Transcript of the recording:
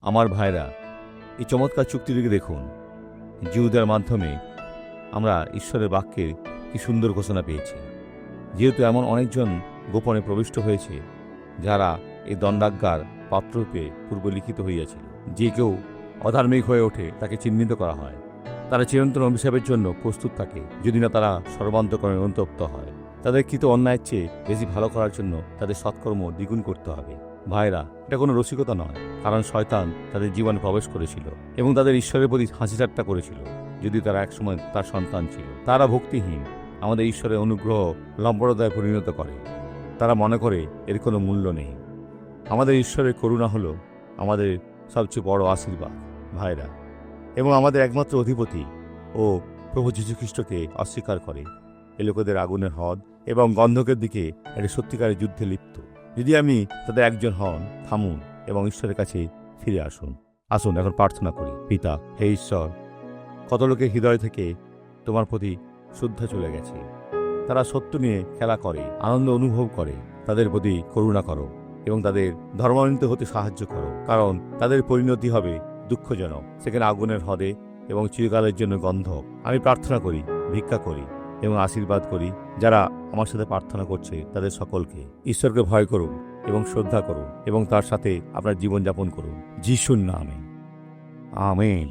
আমার ভাইরা, এই চমৎকার চুক্তিটিকে দেখুন। জিহুদার মাধ্যমে আমরা ঈশ্বরের বাক্যের কি সুন্দর ঘোষণা পেয়েছি। যেহেতু এমন অনেকজন গোপনে প্রবিষ্ট হয়েছে যারা এই দণ্ডাজ্ঞার পাত্ররূপে পূর্বে লিখিত হইয়াছিল। যে কেউ অধার্মিক হয়ে ওঠে তাকে চিহ্নিত করা হয়। তারা চিরন্তন অভিশাপের জন্য প্রস্তুত থাকে যদি না তারা সর্বান্তকরণে অনুতপ্ত হয়। তাদের কৃত অন্যায়ের চেয়ে বেশি ভালো করার জন্য তাদের সৎকর্ম দ্বিগুণ করতে হবে। ভাইরা, এটা কোনো রসিকতা নয়, কারণ শয়তান তাদের জীবনে প্রবেশ করেছিল এবং তাদের ঈশ্বরের প্রতি হাসি ঠাট্টা করেছিল। যদি তারা একসময় তার সন্তান ছিল, তারা ভক্তিহীন আমাদের ঈশ্বরের অনুগ্রহ লম্পটতায় পরিণত করে। তারা মনে করে এর কোনো মূল্য নেই। আমাদের ঈশ্বরের করুণা হলো আমাদের সবচেয়ে বড় আশীর্বাদ ভাইরা, এবং আমাদের একমাত্র অধিপতি ও প্রভু যীশুখ্রিস্টকে অস্বীকার করে এ লোকেদের আগুনের হ্রদ এবং গন্ধকের দিকে একটা সত্যিকারের যুদ্ধে লিপ্ত। যদি আমি তাদের একজন হন, থামুন এবং ঈশ্বরের কাছে ফিরে আসুন। আসুন এখন প্রার্থনা করি। পিতা, হে ঈশ্বর, কত লোকের হৃদয় থেকে তোমার প্রতি শ্রদ্ধা চলে গেছে। তারা সত্য নিয়ে খেলা করে, আনন্দ অনুভব করে। তাদের প্রতি করুণা করো এবং তাদের ধর্মান্বিত হতে সাহায্য করো, কারণ তাদের পরিণতি হবে দুঃখজনক, সেখানে আগুনের হ্রদে এবং চিরকালের জন্য গন্ধক। আমি প্রার্থনা করি, ভিক্ষা করি এবং আশীর্বাদ করি যারা আমার সাথে প্রার্থনা করছে তাদের সকলকে। ঈশ্বরকে ভয় করুন এবং শ্রদ্ধা করুন এবং তার সাথে আপনার জীবনযাপন করুন। যিশুর নামে আমেন।